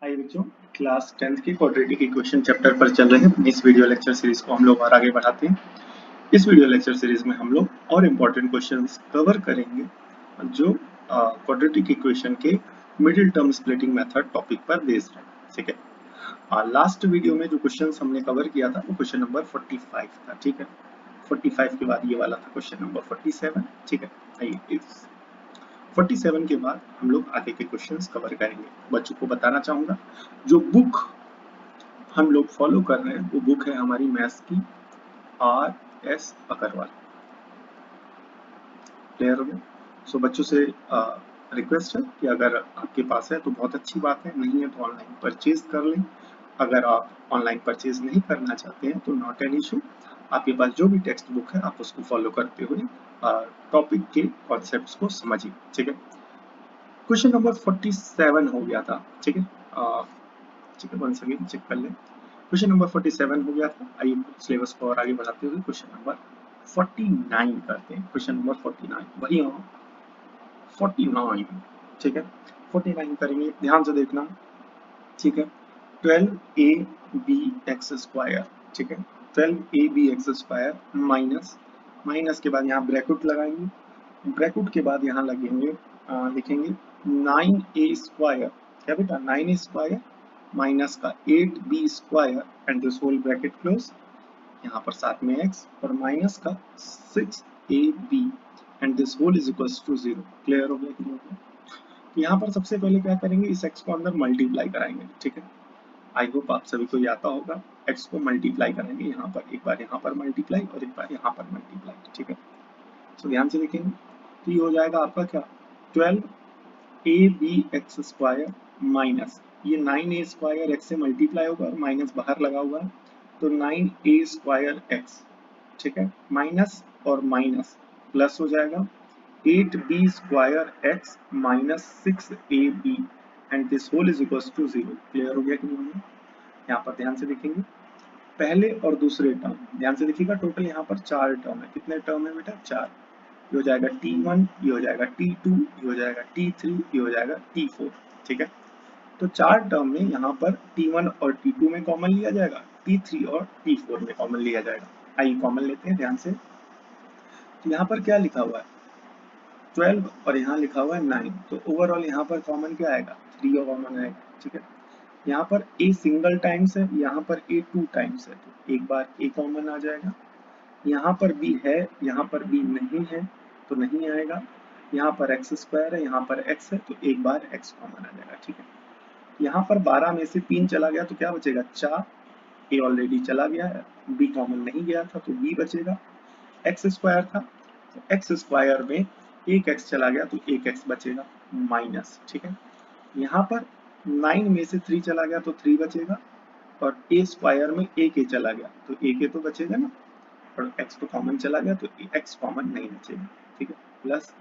हाय बच्चों, class 10th के quadratic equation chapter पर चल रहे हैं। इस वीडियो लेक्चर सीरीज को हम लोग और आगे बढ़ाते हैं। इस वीडियो लेक्चर सीरीज में हम लोग और इम्पोर्टेंट क्वेश्चंस कवर करेंगे जो क्वाड्रेटिक इक्वेशन के middle term splitting method topic पर बेस्ड है। ठीक है, लास्ट वीडियो में जो क्वेश्चंस हमने कवर किया था वो क्वेश्चन नंबर 45 था। ठीक है, 45 के बाद ये वाला था क्वेश्चन नंबर 47। ठीक है, आइए 47 के बाद हम लोग आगे के क्वेश्चंस कवर करेंगे। बच्चों को बताना चाहूंगा जो बुक हम लोग फॉलो कर रहे हैं वो बुक है हमारी मैथ्स की RS अग्रवाल। क्लियर हो गया? सो बच्चों से रिक्वेस्ट है कि अगर आपके पास है तो बहुत अच्छी बात है, नहीं है तो ऑनलाइन परचेज कर लें। अगर आप ऑनलाइन परचेज नहीं करना चाहते हैं तो नॉट एन इशू, आपके पास जो भी टेक्स्ट बुक है आप उसको फॉलो करते हुए टॉपिक के कॉन्सेप्ट्स को समझिए। ठीक है, क्वेश्चन नंबर 47 हो गया था। ठीक है, ठीक है, वन सेकेंड चेक कर लें। क्वेश्चन नंबर 47 हो गया था। आइए सिलेबस को और आगे बढ़ाते हुए क्वेश्चन नंबर 49 करते हैं। क्वेश्चन नंबर 49 वही हो 49। ठीक है, 49 करेंगे, ध्यान से देखना। ठीक है, 12ab स्क्वायर। ठीक है, 12ab स्क्वायर माइनस माइनस के बाद यहाँ ब्रैकेट लगाएंगे, ब्रैकेट के बाद यहाँ लगेंगे लिखेंगे 9a स्क्वायर। क्या बेटा, 9a स्क्वायर माइनस का 8b square and this whole bracket close, यहाँ पर साथ में x और माइनस का 6ab and this whole is equal to 0। Clear हो गया कि नहीं हो गया? यहाँ पर सबसे पहले क्या करेंगे, इस x को अंदर मल्टीप्लाई कराएंगे। ठीक है, आई होप आप सभी को आता होगा। x को मल्टीप्लाई करेंगे, यहाँ पर एक बार यहाँ पर मल्टीप्लाई और एक बार यहाँ पर मल्टीप्लाई। ठीक है, तो ध्यान से देखेंगे तो ये हो जाएगा आपका क्या, 12ab स्क्वायर माइनस ये 9a स्क्वायर x से मल्टीप्लाई होगा और माइनस बाहर लगा हुआ है तो 9a स्क्वायर x। ठीक है, माइनस और माइनस प्लस हो जाएगा 8b square x minus 6ab and this whole is equal to 0। Clear हो गया कि नहीं हो गया? यहाँ पर ध्यान से देखेंगे पहले और दूसरे टर्म, ध्यान से देखिएगा टोटल यहाँ पर 4 टर्म है। कितने टर्म है बेटा, 4। ये हो जाएगा T1, ये हो जाएगा T2, ये हो जाएगा T3, ये हो जाएगा T4। ठीक है, तो 4 टर्म में यहाँ पर T1 और T2 में कॉमन लिया जाएगा, T3 और T4 में कॉमन लिया जाएगा। आइए कॉमन लेते हैं ध्यान से। तो यहाँ पर क्या लिखा हुआ है, 12 और यहाँ लिखा हुआ है 9, तो ओवरऑल यहाँ पर कॉमन क्या आएगा, 3 कॉमन आएगा। ठीक है, यहाँ पर a सिंगल टाइम्स है, यहाँ पर a 2 टाइम्स है, तो एक बार a कॉमन आ जाएगा। यहाँ पर b है, यहाँ पर b नहीं है तो नहीं आएगा। यहाँ पर x स्क्वायर है, यहाँ पर x है, तो एक बार x कॉमन आ जाएगा। ठीक है, यहाँ पर 12 में से 3 चला गया तो क्या बचेगा, 4। a ऑलरेडी चला गया है, b कॉमन नहीं गया था तो b बचेगा। x स्क्वायर था तो x स्क्वायर में एक x चला गया तो एक x बचेगा माइनस। ठीक है, यहाँ पर 9 में से 3 चला गया तो 3 बचेगा और a स्क्वायर में एक a चला गया तो एक a तो बचेगा ना, और x तो कॉमन चला गया तो x कॉमन नहीं बचेगा। ठीक है, प्लस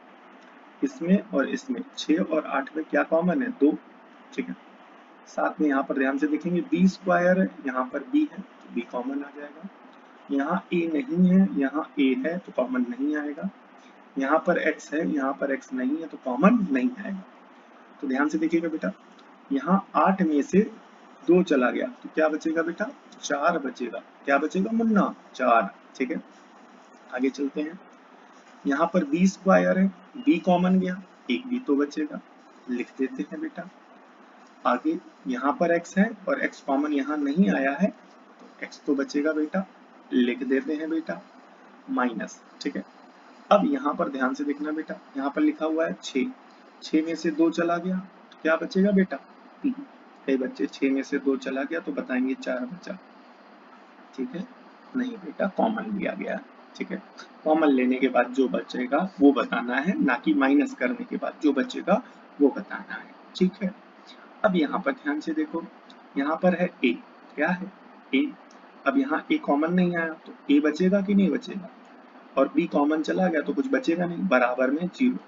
इसमें और इसमें 6 और 8 में क्या कॉमन है, 2। ठीक है, साथ में यहाँ पर ध्यान से देखेंगे b स्क्वायर है, यहाँ पर b है तो b कॉमन आ जाएगा। यहाँ a नहीं है, यहाँ a है तो कॉमन नहीं आएगा। यहाँ पर x है, यहाँ पर x नहीं है तो कॉमन नहीं आएगा। तो ध्यान से देखिएगा बेटा, यहाँ 8 में से 2 चला गया तो क्या बचेगा बेटा, 4 बचेगा। क्या बचेगा मुन्ना, 4। ठीक है, आगे चलते हैं। यहाँ पर b स्क्वायर है, b कॉमन गया, एक b तो बचेगा, लिख देते हैं बेटा। आगे यहाँ पर x है और x कॉमन यहाँ नहीं आया है तो x तो बचेगा बेटा, लिख देते हैं बेटा, माइनस। ठीक है, अब यहाँ पर ध्यान से देखना बेटा, यहाँ पर लिखा हुआ है 6, 6 में से 2 चला गया तो क्या बचेगा बेटा, 3। कई बच्चे 6 में से 2 चला गया तो बताएंगे 4 बचा। ठीक है, नहीं बेटा कॉमन लिया गया। ठीक है, कॉमन लेने के बाद जो बचेगा वो बताना है, ना कि माइनस करने के बाद जो बचेगा वो बताना है। ठीक है, अब यहाँ पर ध्यान से देखो, यहाँ पर है a, क्या है a। अब यहाँ a कॉमन नहीं आया तो a बचेगा कि नहीं बचेगा, और b कॉमन चला गया तो कुछ बचेगा नहीं, बराबर में 0।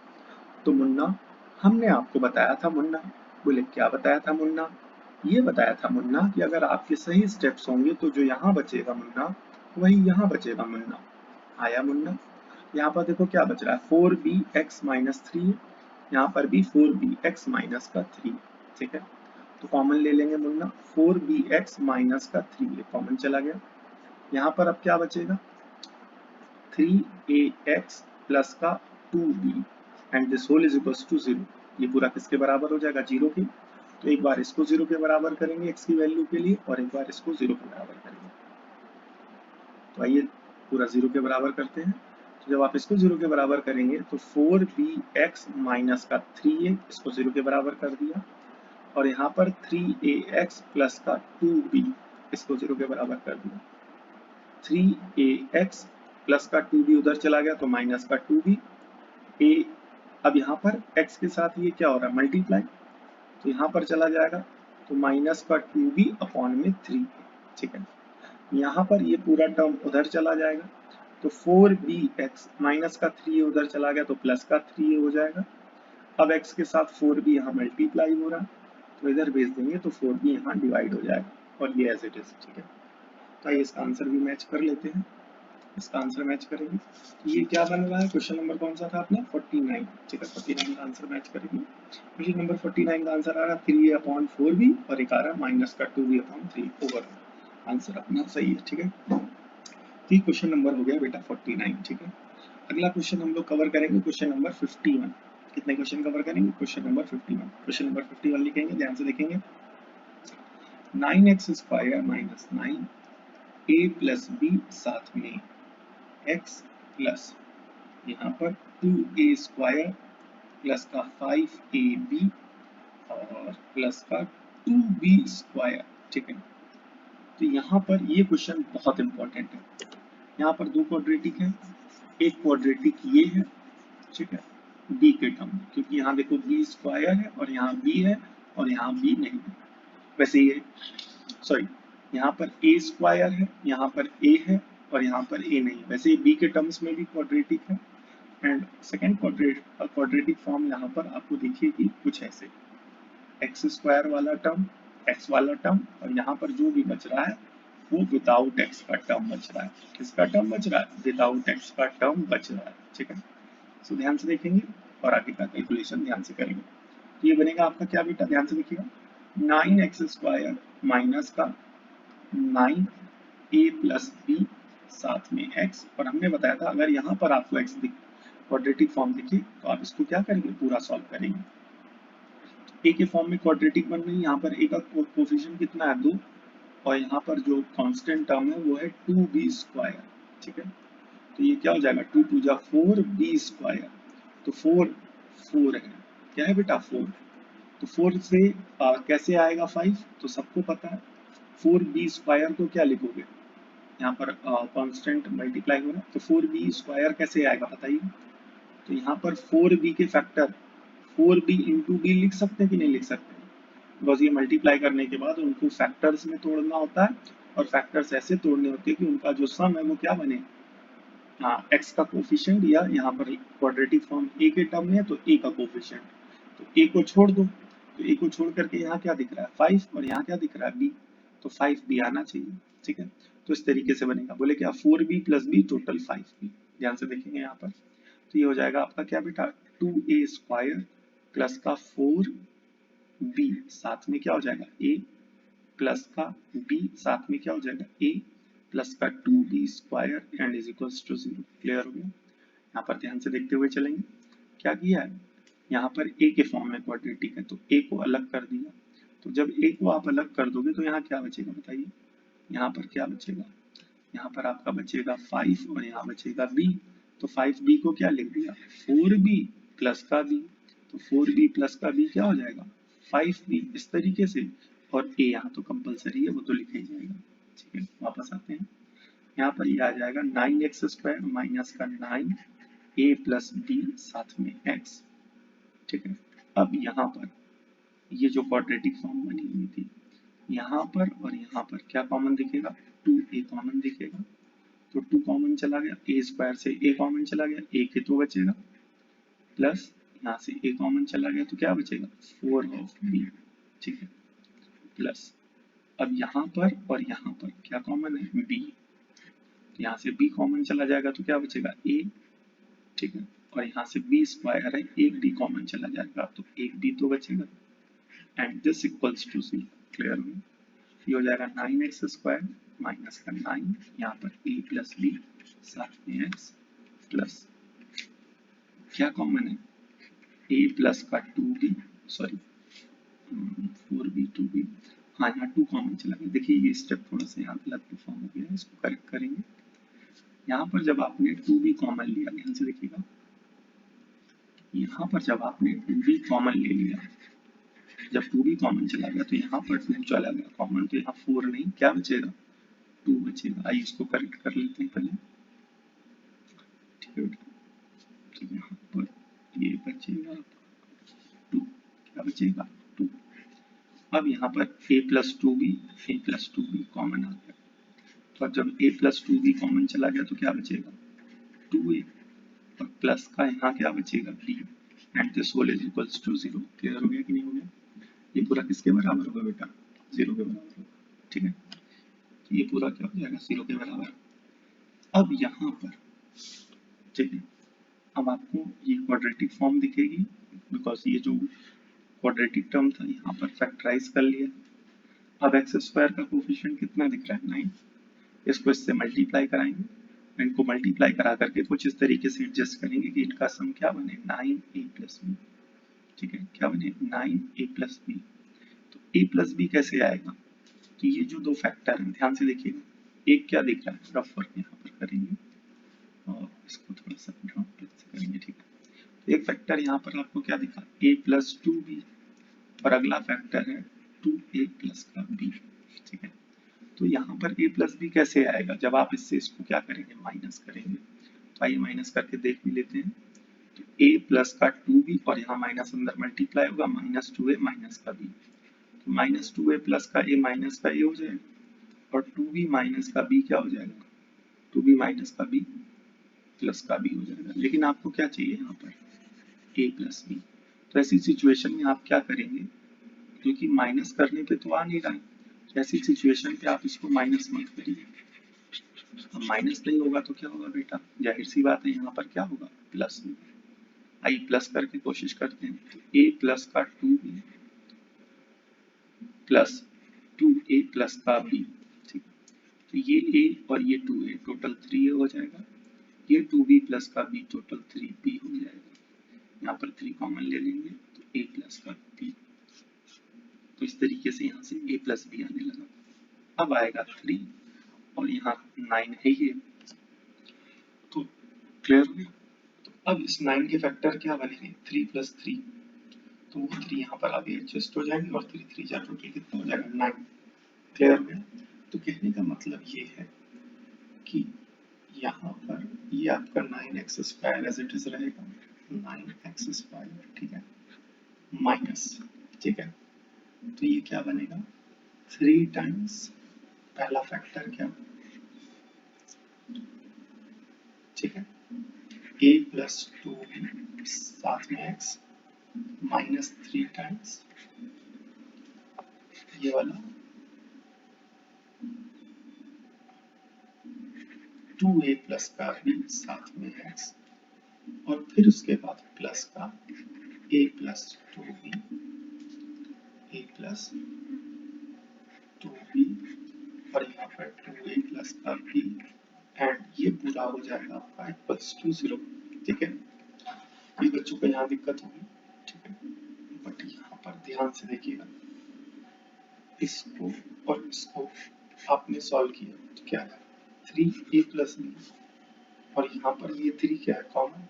तो मुन्ना हमने आपको बताया था मुन्ना, बोले क्या बताया था मुन्ना, ये बताया था मुन्ना कि अगर आपके सही स्टेप्स होंगे तो जो यहाँ बचेगा मुन्ना वही यहाँ बचेगा मुन्ना। आया मुन्ना, यहाँ पर देखो क्या बच रहा है, 4bx माइनस 3, यहाँ पर भी 4bx माइनस का 3। ठीक है, तो कॉमन ले लेंगे मुन्ना, 4bx माइनस का 3a कॉमन चला गया। यहाँ पर अब क्या बचेगा, 3ax प्लस का 2b and this whole is equal to 0। ये पूरा किसके बराबर हो जाएगा, 0 के। तो एक बार इसको 0 के बराबर करेंगे x की वैल्यू के लिए, और एक बार इसको 0 के बराबर करेंगे। तो आइए पूरा 0 के बराबर करते हैं। तो जब आप इसको 0 के बराबर करेंगे तो 4bx माइनस का 3a, इसको 0 के बराबर कर दिया, और यहाँ पर 3ax प्लस का 2b, इसको 0 के बराबर कर दिया। 3ax प्लस का 2b उधर चला गया तो माइनस का 2b a। अब यहाँ पर x के साथ ये क्या हो रहा है, मल्टीप्लाई, तो यहाँ पर चला जाएगा तो माइनस का 2b अपॉन में 3, ठीक है। यहाँ पर ये पूरा टर्म उधर चला जाएगा, तो 4bx माइनस का 3a उधर चला गया तो प्लस का 3a हो जाएगा। अब x के साथ 4b यहाँ मल्टीप्लाई हो रहा है, तो इधर भेज देंगे तो 4b यहाँ डिवाइड हो जाएगा, और ये एज इट इज, ठीक है। तो आइए इसका आंसर भी मैच कर लेते हैं। इसका आंसर मैच करेंगे, ये क्या बन रहा है, क्वेश्चन नंबर कौन सा था अपना, 49, ठीक है। 49 का आंसर मैच करेंगे। क्वेश्चन नंबर 49 का आंसर आ रहा है 3a अपॉन 4b, और एक आ रहा है माइनस का 2b अपॉन 3 ओवर। आंसर अपना सही है, ठीक है। तो क्वेश्चन नंबर हो गया बेटा 49, ठीक है। अगला क्वेश्चन हम लोग कवर करेंगे क्वेश्चन नंबर 51। कितने क्वेश्चन कवर करेंगे, क्वेश्चन नंबर 51। क्वेश्चन नंबर 51 लिखेंगे, ध्यान से देखेंगे। 9x square minus 9a plus b साथ में x प्लस यहाँ पर 2a स्क्वायर प्लस का 5ab और प्लस का 2b स्क्वायर, ठीक है। तो यहाँ पर ये क्वेश्चन बहुत इंपॉर्टेंट है। यहाँ पर दो क्वाड्रेटिक है, एक क्वाड्रेटिक ये है, ठीक है, b के टर्म में, क्योंकि यहाँ देखो b स्क्वायर है और यहाँ b है और यहाँ b नहीं है। वैसे ये सॉरी, यहाँ पर a स्क्वायर है, यहाँ पर a है और यहाँ पर a नहीं। वैसे ये b के टर्म्स में भी क्वाड्रेटिक है। एंड सेकेंड क्वाड्रेटिक फॉर्म यहाँ पर आपको देखिए कि कुछ ऐसे, एक्स स्क्वायर वाला टर्म, एक्स वाला टर्म, और यहाँ पर जो भी बच रहा है वो विदाउट एक्स का टर्म बच रहा है। किसका टर्म बच रहा है, विदाउट एक्स का टर्म बच रहा है, ठीक है। सो ध्यान से देखेंगे और आगे का कैलकुलेशन ध्यान से करेंगे। तो ये बनेगा आपका क्या बेटा, ध्यान से देखिएगा, 9x स्क्वायर माइनस का 9a प्लस b साथ में x, और हमने बताया था अगर यहाँ पर आपको x दिख क्वाड्रेटिक फॉर्म दिखे तो आप इसको क्या करेंगे, पूरा सॉल्व करेंगे। a के फॉर्म में क्वाड्रेटिक बन रही है, यहाँ पर a का कोफिशिएंट कितना है, 2, और यहाँ पर जो कांस्टेंट टर्म है वो है 2b स्क्वायर, ठीक है। तो ये क्या हो जाएगा, 2 2 जा 4b स्क्वायर, तो 4 4 है, क्या है बेटा 4, तो 4 से कैसे आएगा 5, तो सबको पता है 4b स्क्वायर को क्या लिखोगे, यहाँ पर कांस्टेंट मल्टीप्लाई हो रहा है, तो 4b स्क्वायर कैसे आएगा बताइए। तो यहाँ पर 4b के फैक्टर 4b इंटू b लिख सकते हैं कि नहीं लिख सकते, बिकॉज ये मल्टीप्लाई करने के बाद उनको फैक्टर्स में तोड़ना होता है, और फैक्टर्स ऐसे तोड़ने होते हैं कि उनका जो सम है वो क्या बने, हाँ x का कोफिशिएंट, या यहाँ पर क्वाड्रेटिक फॉर्म a के टर्म में है तो a का कोफिशिएंट, तो a को छोड़ दो, तो a को छोड़ करके यहाँ क्या दिख रहा है 5, और यहाँ क्या दिख रहा है b, तो 5b आना चाहिए, ठीक है। तो इस तरीके से बनेगा, बोले क्या 4b plus b total 5b। ध्यान से देखेंगे यहाँ पर, तो ये हो जाएगा आपका क्या बेटा, 2a स्क्वायर प्लस का 4b साथ में क्या हो जाएगा a प्लस का b साथ में क्या हो जाएगा a प्लस का 2b square and is equals to 0। Clear हो गया। यहाँ पर ध्यान से देखते हुए चलेंगे, क्या किया है, यहाँ पर a के फॉर्म में क्वाड्रेटिक है तो a को अलग कर दिया, तो जब a को आप अलग कर दोगे तो यहाँ क्या बचेगा बताइए, यहाँ पर क्या बचेगा, यहाँ पर आपका बचेगा 5 और यहाँ बचेगा b, तो 5b को क्या लिख दिया 4b प्लस का b, तो 4b प्लस का b क्या हो जाएगा 5b, इस तरीके से, और a यहाँ तो कंपलसरी है वो तो लिखा ही जाएगा, ठीक है। वापस आते हैं, यहाँ पर ये आ जाएगा 9x स्क्वायर माइनस का 9a प्लस b साथ में x, ठीक है। अब यहाँ पर ये जो क्वाड्रेटिक फॉर्म बनी हुई थी, यहाँ पर और यहाँ पर क्या कॉमन दिखेगा, 2a कॉमन दिखेगा, तो 2 कॉमन चला गया, a स्क्वायर से a कॉमन चला गया, a के तो बचेगा, प्लस यहाँ से a कॉमन चला गया तो क्या बचेगा 4 ऑफ b, ठीक है, प्लस अब यहाँ पर और यहाँ पर क्या कॉमन है b, यहाँ से b कॉमन चला जाएगा तो क्या बचेगा a, ठीक है, और यहाँ से b स्क्वायर है, एक b कॉमन चला जाएगा तो एक b तो बचेगा, and this equals to 0। Clear हो? ये हो जाएगा 9x² माइनस का 9, यहाँ पर a प्लस बी साथ में x प्लस क्या कॉमन है, a प्लस का 2b, सॉरी 4b 2b, हाँ यहाँ 2 कॉमन चला गया। देखिए ये स्टेप थोड़ा सा यहाँ गलत परफॉर्म हो गया है, इसको करेक्ट करेंगे। यहाँ पर जब आपने 2b कॉमन लिया, ध्यान से देखिएगा, यहाँ पर जब आपने 2b कॉमन ले लिया, जब 2b कॉमन चला गया तो यहाँ पर 2 चला गया कॉमन, तो यहाँ 4 नहीं, क्या बचेगा, 2 बचेगा। आइए इसको करेक्ट कर लेते हैं पहले। ठीक है, तो यहाँ पर ये बचेगा 2, क्या बचेगा 2। अब यहाँ पर a प्लस 2b कॉमन आ गया, तो अब जब a प्लस 2b कॉमन चला गया तो क्या बचेगा 2a, और प्लस का यहाँ क्या बचेगा b, and this whole is equals to 0। Clear हो गया कि नहीं हो गया? ये पूरा किसके बराबर होगा बेटा, 0 के बराबर होगा। ठीक है, तो ये पूरा क्या हो जाएगा 0 के बराबर। अब यहाँ पर ठीक है, अब आपको ये क्वाड्रेटिक फॉर्म दिखेगी, बिकॉज ये जो क्वाड्रेटिक टर्म था यहाँ पर फैक्टराइज कर लिया। अब एक्स स्क्वायर का कोफिशिएंट कितना दिख रहा है 9, इसको इससे मल्टीप्लाई कराएंगे, इनको मल्टीप्लाई करा करके कुछ इस तरीके से एडजस्ट करेंगे कि इनका सम क्या बने 9a प्लस बी। ठीक है, क्या बने 9a प्लस बी। तो a प्लस बी कैसे आएगा, तो ये जो दो फैक्टर हैं ध्यान से देखिएगा, एक क्या दिख रहा है, रफ वर्क यहाँ पर करेंगे और इसको थोड़ा सा ड्रॉप करेंगे। ठीक है, तो एक फैक्टर यहाँ पर आपको क्या दिखा a प्लस 2b, और अगला फैक्टर है 2a प्लस का b। ठीक है, तो यहाँ पर a प्लस बी कैसे आएगा, जब आप इससे इसको क्या करेंगे माइनस करेंगे। तो आइए माइनस करके देख भी लेते हैं। तो a प्लस का 2b और यहाँ माइनस अंदर मल्टीप्लाई होगा, माइनस 2a माइनस का b, तो माइनस 2a प्लस का a माइनस का a हो जाएगा, और 2b माइनस का b क्या हो जाएगा, 2b माइनस का b प्लस का b हो जाएगा। लेकिन आपको क्या चाहिए यहाँ पर a प्लस बी। तो ऐसी सिचुएशन में आप क्या करेंगे, क्योंकि माइनस करने पे तो आ नहीं रहा है, तो ऐसी सिचुएशन पे आप इसको माइनस मत करिए। अब माइनस नहीं होगा तो क्या होगा बेटा, जाहिर सी बात है यहाँ पर क्या होगा प्लस होगा। आइए प्लस करके कोशिश करते हैं। तो a प्लस का 2b प्लस 2a प्लस का b। ठीक, तो ये a और ये 2a टोटल 3a हो जाएगा, ये 2b प्लस का b टोटल 3b हो जाएगा। यहाँ पर 3 कॉमन ले लेंगे तो a प्लस का b, तो इस तरीके से यहाँ से a प्लस b आने लगा। अब आएगा 3 और यहाँ 9 है ये, तो क्लियर हो गया। तो अब इस 9 के फैक्टर क्या बनेंगे 3 प्लस 3, तो वो 3 यहाँ पर आगे एडजस्ट हो जाएंगे और 3 3 जा टोटल कितना हो जाएगा 9। क्लियर हो गया। तो कहने का मतलब ये है कि यहाँ पर ये आपका 9x² एज इट इज रहेगा 9x²। ठीक है, माइनस, ठीक है, तो ये क्या बनेगा 3 टाइम्स पहला फैक्टर क्या, ठीक है, a प्लस 2b साथ में x माइनस 3 टाइम्स ये वाला 2a प्लस का b साथ में x, और फिर उसके बाद प्लस का a plus 2b, a plus 2b, और यहाँ पर 2a प्लस का b, एंड ये पूरा हो जाएगा आपका इक्वल्स टू 0। ठीक है, ये बच्चों को यहाँ दिक्कत होगी, ठीक है, बट यहाँ पर ध्यान से देखिएगा, इसको और इसको आपने सॉल्व किया तो क्या है 3a प्लस b, और यहाँ पर ये 3 क्या है कॉमन,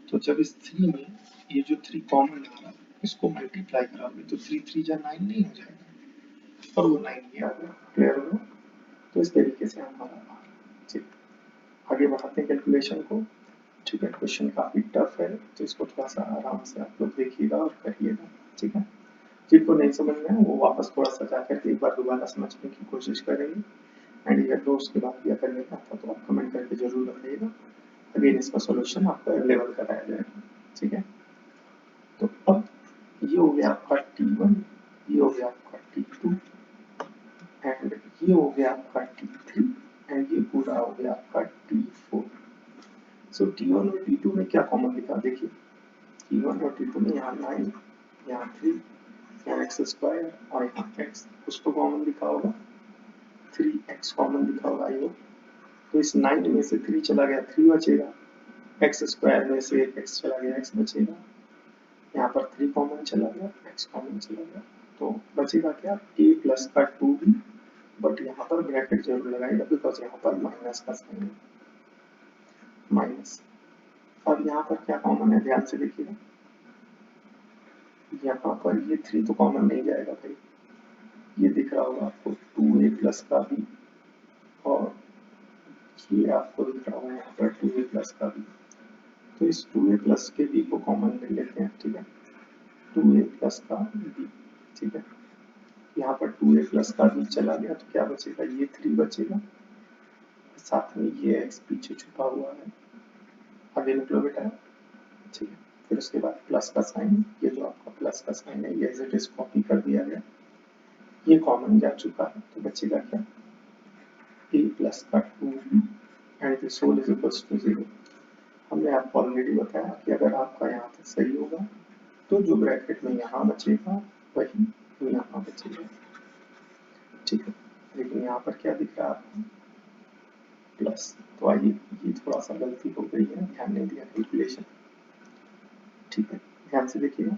तो जब इस 3 में ये जो 3 कॉमन आ रहा है इसको मल्टीप्लाई कराओगे तो 3 3 जा 9 नहीं हो जाएगा, और वो 9 ये आ गया। क्लियर हो गया। तो इस तरीके से हमारा ठीक, आगे बढ़ाते हैं कैलकुलेशन को। ठीक है, क्वेश्चन काफी टफ है तो इसको थोड़ा सा आराम से आप लोग देखिएगा और करिएगा। ठीक है, जिनको नहीं समझ में है वो वापस थोड़ा सा जा करके एक बार दोबारा समझने की कोशिश करेंगे, एंड अगर दोस्त के बाद या करने का था तो आप कमेंट करके जरूर बताइएगा, अगेन इसका सॉल्यूशन आपको अवेलेबल कराया जाएगा। ठीक है, तो अब ये हो गया आपका T1, ये हो गया आपका T2, एंड ये हो गया आपका T3, एंड ये पूरा हो गया आपका T4। सो T1 और T2 में क्या कॉमन दिखा, देखिए T1 और T2 में यहाँ 9, यहाँ 3, यहाँ एक्स स्क्वायर और यहाँ एक्स, कुछ तो कॉमन दिखा होगा, 3x कॉमन दिखा होगा ये। तो इस 9 में से 3 चला गया, 3 बचेगा, एक्स स्क्वायर में से x चला गया, x बचेगा, यहाँ पर 3 कॉमन चला गया, x कॉमन चला गया, तो बचेगा क्या, a प्लस का 2b, बट यहाँ पर ब्रैकेट जरूर लगाएगा बिकॉज यहाँ पर माइनस का साइन है, माइनस। अब यहाँ पर क्या कॉमन है, ध्यान से देखिएगा, यहाँ पर ये 3 तो कॉमन नहीं जाएगा भाई, ये दिख रहा होगा आपको 2a प्लस का b, और ये आपको दिख रहा होगा यहाँ पर 2a प्लस का b, तो इस 2a प्लस के b को कॉमन ले लेते हैं, ठीक है, 2a प्लस का b, ठीक है, यहाँ पर 2a प्लस का b चला गया तो क्या बचेगा, ये 3 बचेगा, साथ में ये x पीछे छुपा हुआ है, आगे निकलो बेटा, ठीक है, फिर उसके बाद प्लस का साइन, ये जो आपका प्लस का साइन है ये एज इट इज कॉपी कर दिया गया, ये कॉमन जा चुका है, तो बचेगा क्या, a प्लस का 2b and this whole is equals to 0। हमने आपको ऑलरेडी बताया कि अगर आपका यहाँ तक सही होगा तो जो ब्रैकेट में यहाँ बचेगा वही यहाँ बचेगा, ठीक है, लेकिन यहाँ पर क्या दिख रहा है आपको, प्लस, तो आइए ये थोड़ा सा गलती हो गई है, ध्यान नहीं दिया कैलकुलेशन, ठीक है, ध्यान से देखिएगा,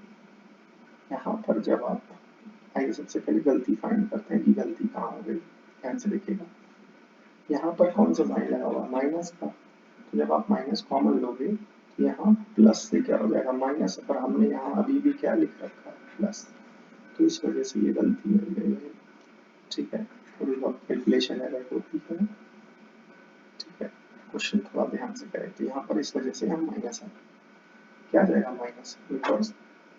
यहाँ पर जब आप, आइए सबसे पहले गलती फाइंड करते हैं कि गलती कहाँ हो गई, ध्यान से देखिएगा, यहाँ पर कौन सा साइन लगा हुआ, माइनस का, तो जब आप माइनस कॉमन लोगे तो यहाँ प्लस से क्या हो जाएगा, माइनस, और हमने यहाँ अभी भी क्या लिख रखा है, प्लस, तो इस वजह से ये गलती मिल गई है, ठीक है, थोड़ी बहुत कैलकुलेशन एरर होती है, ठीक है, क्वेश्चन थोड़ा ध्यान से करें, तो यहाँ पर इस वजह से हम माइनस है, क्या जाएगा माइनस, बिकॉज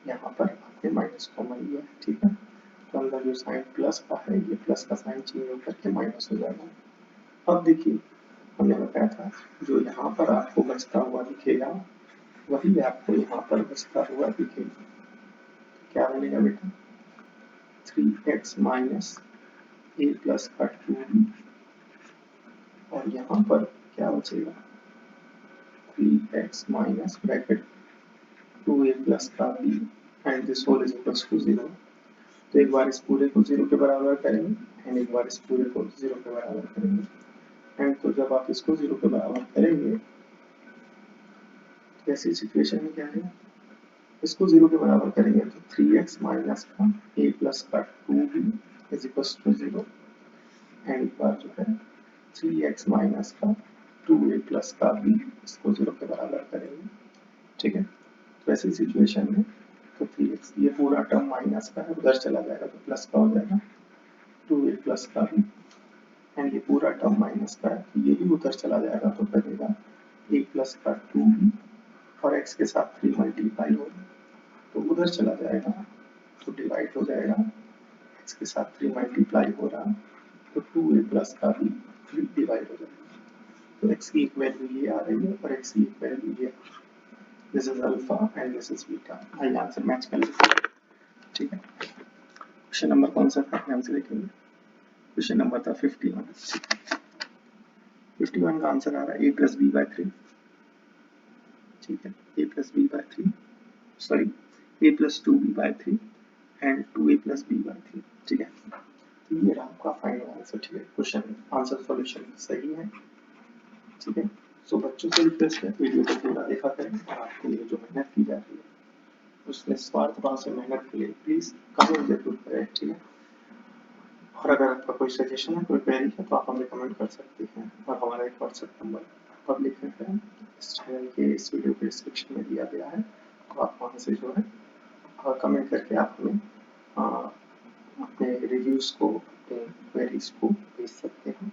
यहाँ पर आपने माइनस कॉमन लिया है, ठीक है, तो अंदर जो साइन प्लस का है ये प्लस का साइन चेंज होकर के माइनस हो जाएगा। अब देखिए हमने बताया था जो यहाँ पर आपको बचता हुआ दिखेगा वही आपको यहाँ पर बचता हुआ दिखेगा, क्या बनेगा बेटा, 3x माइनस a प्लस का 2b, और यहाँ पर क्या बचेगा, 3x minus bracket 2a plus का b and this whole is equals to 0। तो एक बार इस पूरे को 0 के बराबर करेंगे एंड एक बार इस पूरे को 0 के बराबर करेंगे, एंड तो जब आप इसको 0 के बराबर करेंगे तो ऐसी सिचुएशन में क्या है, इसको 0 के बराबर करेंगे तो 3x माइनस का a प्लस का 2b is equals to 0, and एक बार जो है 3x माइनस का 2a प्लस का b, इसको 0 के बराबर करेंगे, ठीक है, तो ऐसी सिचुएशन में तो 3x ये पूरा टर्म माइनस का है उधर चला जाएगा तो प्लस का हो जाएगा 2a प्लस का b, एंड ये पूरा टर्म माइनस का है तो ये भी उधर चला जाएगा तो बनेगा a प्लस का 2b, और x के साथ 3 मल्टीप्लाई होगा तो उधर चला जाएगा तो डिवाइड हो जाएगा, x के साथ 3 मल्टीप्लाई हो रहा तो 2a प्लस का भी 3 डिवाइड हो जाएगा, तो x की एक वैल्यू ये आ रही है और x की एक वैल्यू ये, this is alpha and this is beta. आइए आंसर मैच कर लेते हैं, ठीक है, क्वेश्चन नंबर कौन सा था, ध्यान से देखेंगे, क्वेश्चन नंबर था 51, 51 का आंसर आ रहा है a प्लस बी बाई 3, ठीक है, a plus B by 3, sorry a plus 2b by 3 and 2a plus b by 3, ठीक है, तो ये रहा आपका फाइनल आंसर, ठीक है, क्वेश्चन आंसर सॉल्यूशन सही है, ठीक है, सो बच्चों से रिक्वेस्ट है वीडियो को पूरा देखा करें और आपके लिए जो मेहनत की जा रही है उसमें स्वार्थ भाव से मेहनत के लिए प्लीज कमेंट जरूर करें, ठीक है, और अगर आपका कोई सजेशन है, कोई क्वेरी है तो आप हमें कमेंट कर सकते हैं, और हमारा एक व्हाट्सएप नंबर पब्लिक है इस चैनल के इस वीडियो के डिस्क्रिप्शन में दिया गया है, तो आप वहाँ से जो है कमेंट करके आप हमें अपने रिव्यूज को, अपने क्वेरीज को भेज सकते हैं,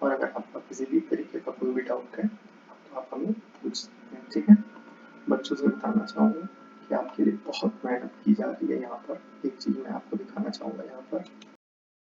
और अगर आपका किसी भी तरीके का कोई भी डाउट है तो आप हमें पूछ सकते हैं, ठीक है, बच्चों से बताना चाहूँगा कि आपके लिए बहुत मेहनत की जा रही है यहाँ पर, एक चीज़ मैं आपको दिखाना चाहूँगा यहाँ पर,